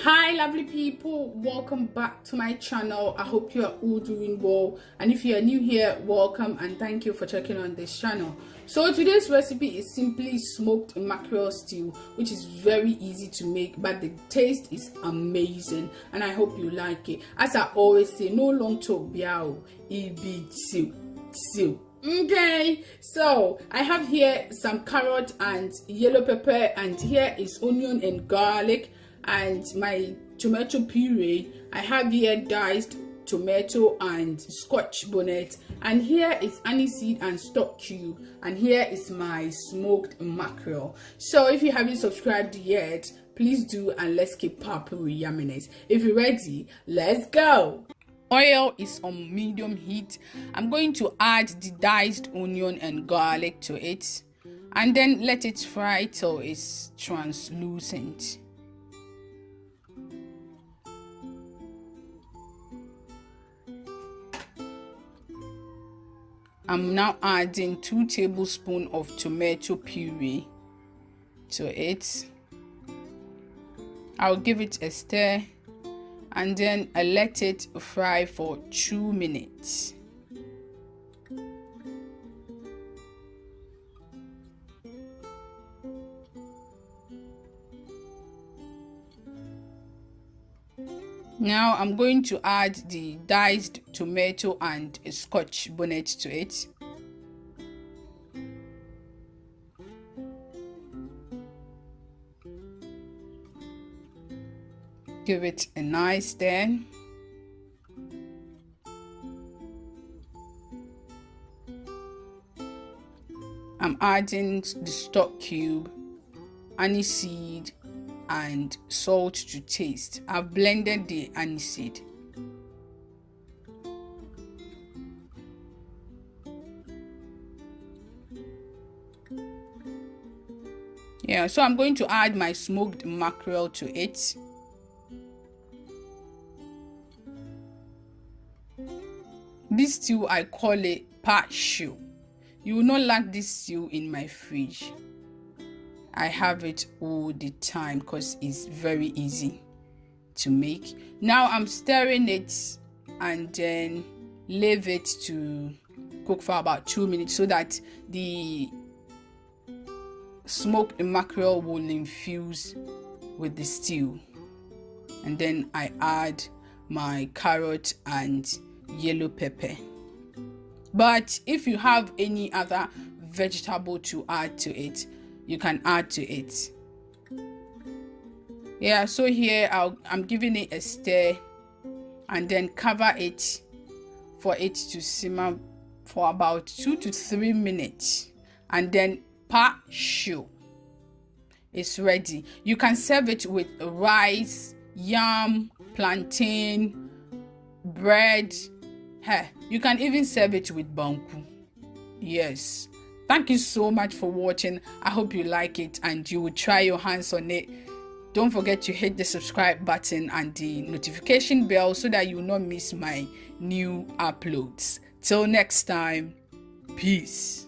Hi lovely people, welcome back to my channel. I hope you are all doing well, and if you are new here, welcome and thank you for checking on this channel. So today's recipe is simply smoked mackerel stew, which is very easy to make, but the taste is amazing and I hope you like it. As I always say, no long talk biao, stew. Okay, so I have here some carrot and yellow pepper, and here is onion and garlic, and my tomato puree. I have here diced tomato and scotch bonnet, and here is aniseed and stock cube, and here is my smoked mackerel. So if you haven't subscribed yet, please do, and let's keep popping with yumminess. If you're ready, let's go. Oil is on medium heat. I'm going to add the diced onion and garlic to it, and then let it fry till it's translucent. I'm now adding 2 tablespoons of tomato puree to it. I'll give it a stir and then I let it fry for 2 minutes. Now I'm going to add the diced tomato and a scotch bonnet to it. Give it a nice stir. I'm adding the stock cube, aniseed, and salt to taste. I've blended the aniseed. Yeah, so I'm going to add my smoked mackerel to it. This stew, I call it puree. You will not lack this stew in my fridge. I have it all the time because it's very easy to make. Now I'm stirring it and then leave it to cook for about 2 minutes so that the smoked mackerel will infuse with the stew. And then I add my carrot and yellow pepper. But if you have any other vegetable to add to it, you can add to it. Yeah, so here I'm giving it a stir and then cover it for it to simmer for about 2 to 3 minutes, and then puree. It's ready. You can serve it with rice, yam, plantain, bread. You can even serve it with banku. Yes. Thank you so much for watching. I hope you like it and you will try your hands on it. Don't forget to hit the subscribe button and the notification bell so that you will not miss my new uploads. Till next time, peace.